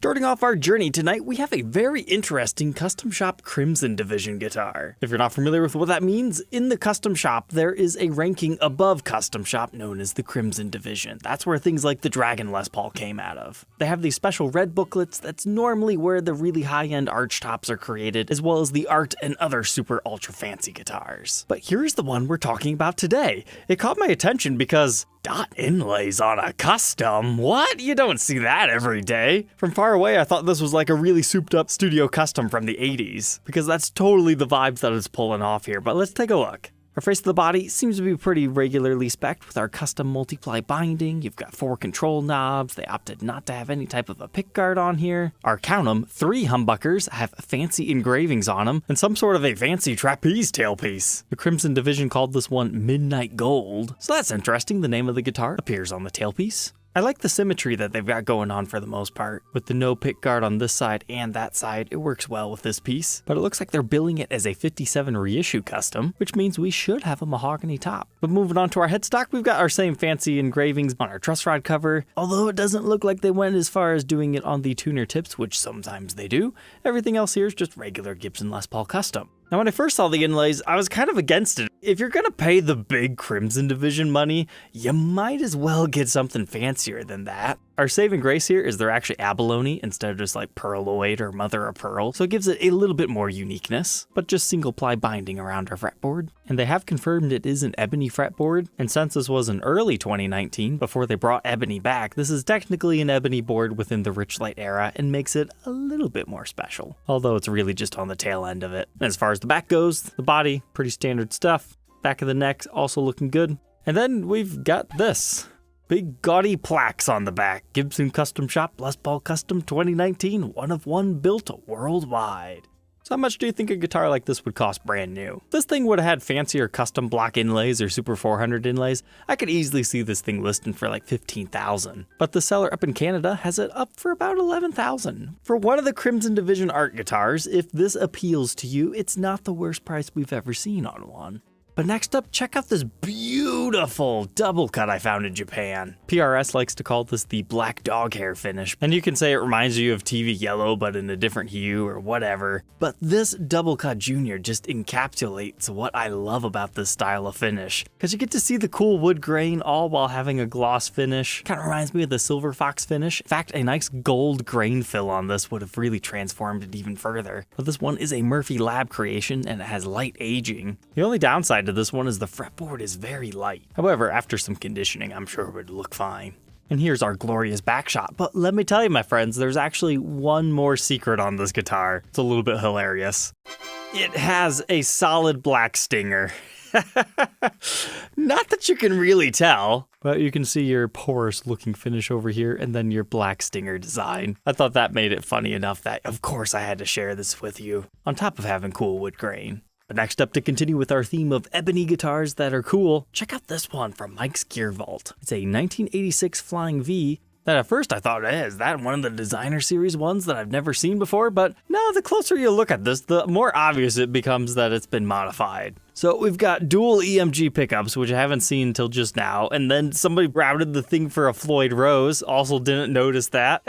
Starting off our journey tonight, we have a very interesting custom shop Crimson Division guitar. If you're not familiar with what that means, in the custom shop, there is a ranking above custom shop known as the Crimson Division. That's where things like the Dragon Les Paul came out of. They have these special red booklets that's normally where the really high-end arch tops are created, as well as the art and other super ultra fancy guitars. But here's the one we're talking about today. It caught my attention because dot inlays on a custom? What? You don't see that every day. From far away, I thought this was like a really souped up studio custom from the 80s, because that's totally the vibes that it's pulling off here, but let's take a look. Our face of the body seems to be pretty regularly spec'd with our custom multiply binding. You've got 4 control knobs. They opted not to have any type of a pickguard on here. Our count 'em, 3 humbuckers have fancy engravings on them and some sort of a fancy trapeze tailpiece. The Crimson Division called this one Midnight Gold. So that's interesting. The name of the guitar appears on the tailpiece. I like the symmetry that they've got going on for the most part. With the no pickguard on this side and that side, it works well with this piece. But it looks like they're billing it as a 57 reissue custom, which means we should have a mahogany top. But moving on to our headstock, we've got our same fancy engravings on our truss rod cover. Although it doesn't look like they went as far as doing it on the tuner tips, which sometimes they do. Everything else here is just regular Gibson Les Paul custom. Now, when I first saw the inlays, I was kind of against it. If you're gonna pay the big Crimson Division money, you might as well get something fancier than that. Our saving grace here is they're actually abalone instead of just like pearloid or mother of pearl, so it gives it a little bit more uniqueness, but just single ply binding around our fretboard. And they have confirmed it is an ebony fretboard, and since this was in early 2019, before they brought ebony back, this is technically an ebony board within the Richlight era and makes it a little bit more special, although it's really just on the tail end of it. And as far as the back goes, the body, pretty standard stuff. Back of the neck, also looking good. And then we've got this. Big gaudy plaques on the back. Gibson Custom Shop, Les Paul Custom 2019, one of one built worldwide. So how much do you think a guitar like this would cost brand new? If this thing would have had fancier custom block inlays or Super 400 inlays, I could easily see this thing listing for like $15,000. But the seller up in Canada has it up for about $11,000. For one of the Crimson Division art guitars, if this appeals to you, it's not the worst price we've ever seen on one. But next up, check out this beautiful double cut I found in Japan. PRS likes to call this the black dog hair finish, and you can say it reminds you of TV yellow but in a different hue or whatever. But this double cut junior just encapsulates what I love about this style of finish, because you get to see the cool wood grain all while having a gloss finish. Kind of reminds me of the Silver Fox finish. In fact, a nice gold grain fill on this would have really transformed it even further. But this one is a Murphy Lab creation and it has light aging. The only downside to this one is the fretboard is very light. However, after some conditioning, I'm sure it would look fine. And here's our glorious back shot. But let me tell you, my friends, there's actually one more secret on this guitar. It's a little bit hilarious. It has a solid black stinger. Not that you can really tell, but you can see your porous looking finish over here and then your black stinger design. I thought that made it funny enough that, of course, I had to share this with you, on top of having cool wood grain. But next up, to continue with our theme of ebony guitars that are cool, check out this one from Mike's Gear Vault. It's a 1986 Flying V that at first I thought, is that one of the designer series ones that I've never seen before? But no, the closer you look at this, the more obvious it becomes that it's been modified. So we've got dual EMG pickups, which I haven't seen until just now, and then somebody routed the thing for a Floyd Rose, also didn't notice that.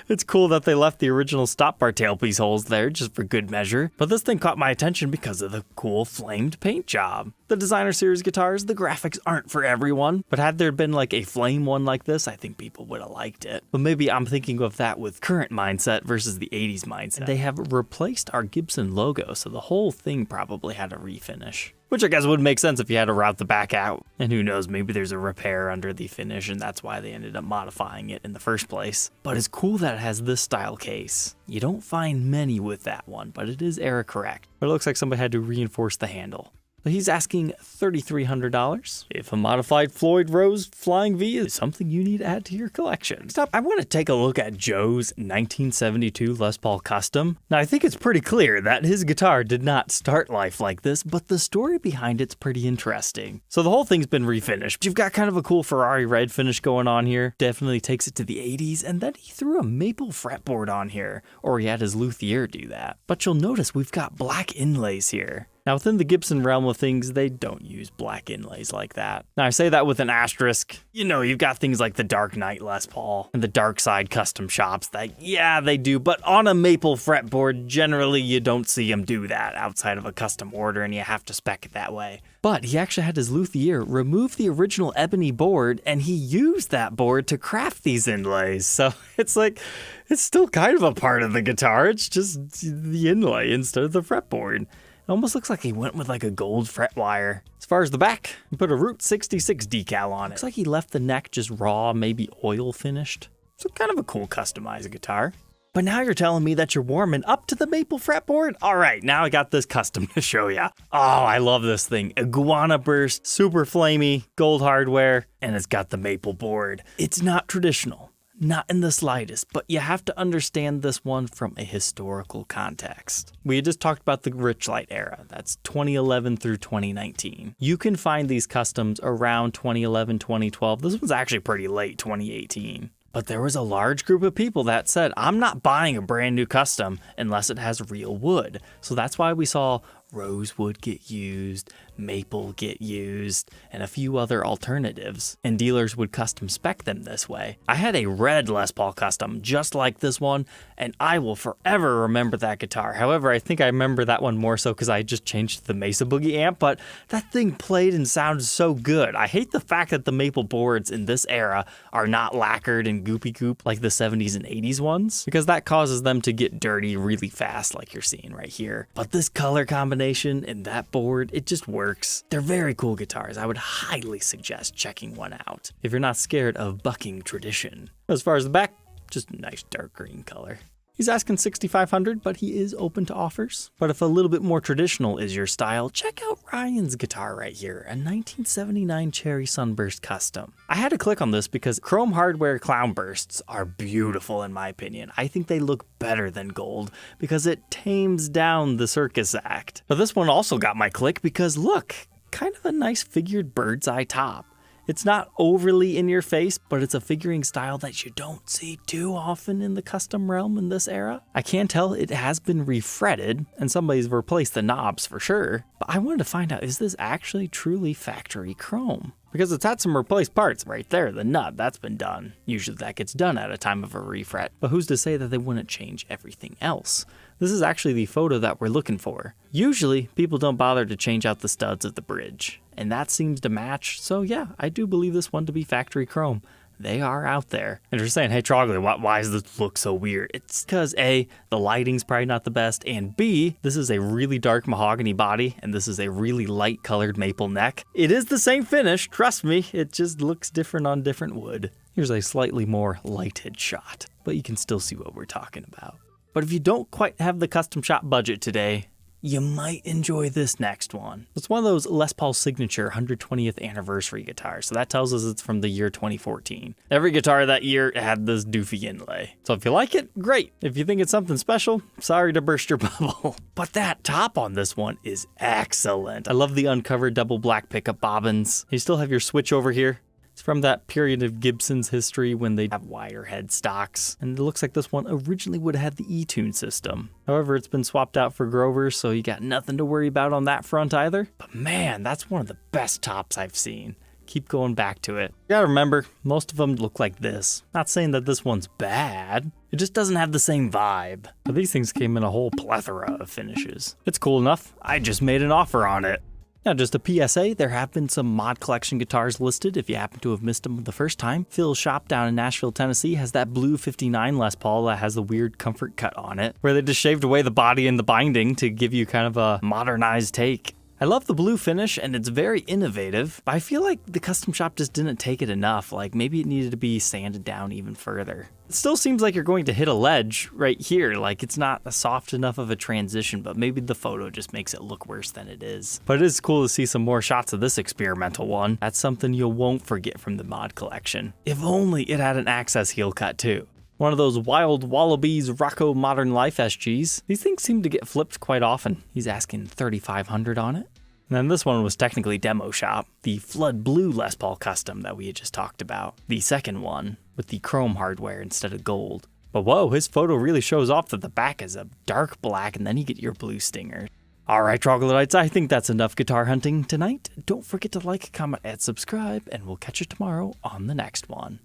It's cool that they left the original stop bar tailpiece holes there, just for good measure, but this thing caught my attention because of the cool flamed paint job. The designer series guitars, the graphics aren't for everyone, but had there been like a flame one like this, I think people would have liked it. But maybe I'm thinking of that with current mindset versus the 80s mindset. They have replaced our Gibson logo, so the whole thing probably had a refinish. Which I guess would make sense if you had to route the back out. And who knows, maybe there's a repair under the finish and that's why they ended up modifying it in the first place. But it's cool that it has this style case. You don't find many with that one, but it is era correct. But it looks like somebody had to reinforce the handle. So he's asking $3,300. If a modified Floyd Rose Flying V is something you need to add to your collection. Next up, I want to take a look at Joe's 1972 Les Paul Custom. Now, I think it's pretty clear that his guitar did not start life like this, but the story behind it's pretty interesting. So the whole thing's been refinished. You've got kind of a cool Ferrari red finish going on here. Definitely takes it to the 80s, and then he threw a maple fretboard on here, or he had his luthier do that. But you'll notice we've got black inlays here. Now, within the Gibson realm of things, they don't use black inlays like that. Now, I say that with an asterisk. You know, you've got things like the Dark Knight Les Paul and the Dark Side custom shops that, yeah, they do, but on a maple fretboard, generally you don't see them do that outside of a custom order, and you have to spec it that way. But he actually had his luthier remove the original ebony board, and he used that board to craft these inlays. So it's like, it's still kind of a part of the guitar. It's just the inlay instead of the fretboard. It almost looks like he went with like a gold fret wire. As far as the back, he put a Route 66 decal on it. Looks like he left the neck just raw, maybe oil finished. So kind of a cool customized guitar. But now you're telling me that you're warming up to the maple fretboard? All right, now I got this custom to show ya. Oh, I love this thing. Iguana burst, super flamey, gold hardware, and it's got the maple board. It's not traditional, not in the slightest, but you have to understand this one from a historical context. We had just talked about the Richlight era. That's 2011 through 2019. You can find these customs around 2011, 2012. This one's actually pretty late, 2018. But there was a large group of people that said, I'm not buying a brand new custom unless it has real wood. So that's why we saw rosewood get used, maple get used, and a few other alternatives. And dealers would custom spec them this way. I had a red Les Paul custom just like this one, and I will forever remember that guitar. However, I think I remember that one more so because I just changed the Mesa Boogie amp, but that thing played and sounded so good. I hate the fact that the maple boards in this era are not lacquered and goopy goop like the 70s and 80s ones, because that causes them to get dirty really fast like you're seeing right here. But this color combination and that board, it just works. They're very cool guitars. I would highly suggest checking one out if you're not scared of bucking tradition. As far as the back, just a nice dark green color. He's asking $6,500, but he is open to offers. But if a little bit more traditional is your style, check out Ryan's guitar right here, a 1979 Cherry Sunburst Custom. I had to click on this because chrome hardware clown bursts are beautiful in my opinion. I think they look better than gold because it tames down the circus act. But this one also got my click because look, kind of a nice figured bird's eye top. It's not overly in your face, but it's a figuring style that you don't see too often in the custom realm in this era. I can tell it has been refretted, and somebody's replaced the knobs for sure, but I wanted to find out, is this actually truly factory chrome? Because it's had some replaced parts right there, the nut, that's been done. Usually that gets done at a time of a refret, but who's to say that they wouldn't change everything else? This is actually the photo that we're looking for. Usually, people don't bother to change out the studs of the bridge, and that seems to match, so yeah, I do believe this one to be factory chrome. They are out there. And you're saying, hey Trogly, why does this look so weird? It's because A, the lighting's probably not the best, and B, this is a really dark mahogany body, and this is a really light colored maple neck. It is the same finish, trust me, it just looks different on different wood. Here's a slightly more lighted shot, but you can still see what we're talking about. But if you don't quite have the custom shop budget today, you might enjoy this next one. It's one of those Les Paul Signature 120th anniversary guitars, so that tells us it's from the year 2014. Every guitar that year had this doofy inlay. So if you like it, great. If you think it's something special, sorry to burst your bubble. But that top on this one is excellent. I love the uncovered double black pickup bobbins. You still have your switch over here. It's from that period of Gibson's history when they have wider head stocks, and it looks like this one originally would have had the E-Tune system. However, it's been swapped out for Grover's, so you got nothing to worry about on that front either. But man, that's one of the best tops I've seen. Keep going back to it. You gotta remember, most of them look like this. Not saying that this one's bad, it just doesn't have the same vibe. But these things came in a whole plethora of finishes. It's cool enough, I just made an offer on it. Now, just a PSA, there have been some mod collection guitars listed if you happen to have missed them the first time. Phil's shop down in Nashville, Tennessee has that blue 59 Les Paul that has the weird comfort cut on it, where they just shaved away the body and the binding to give you kind of a modernized take. I love the blue finish and it's very innovative, but I feel like the custom shop just didn't take it enough, like maybe it needed to be sanded down even further. It still seems like you're going to hit a ledge right here, like it's not a soft enough of a transition, but maybe the photo just makes it look worse than it is. But it is cool to see some more shots of this experimental one. That's something you won't forget from the mod collection. If only it had an access heel cut too. One of those wild Wallabies Rocco Modern Life SGs. These things seem to get flipped quite often. He's asking $3,500 on it. And then this one was technically demo shop, the Flood Blue Les Paul Custom that we had just talked about. The second one with the chrome hardware instead of gold. But whoa, his photo really shows off that the back is a dark black and then you get your blue stinger. Alright, troglodytes, I think that's enough guitar hunting tonight. Don't forget to like, comment, and subscribe, and we'll catch you tomorrow on the next one.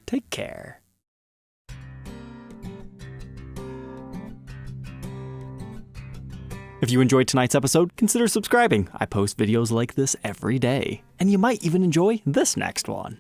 Take care. If you enjoyed tonight's episode, consider subscribing. I post videos like this every day. And you might even enjoy this next one.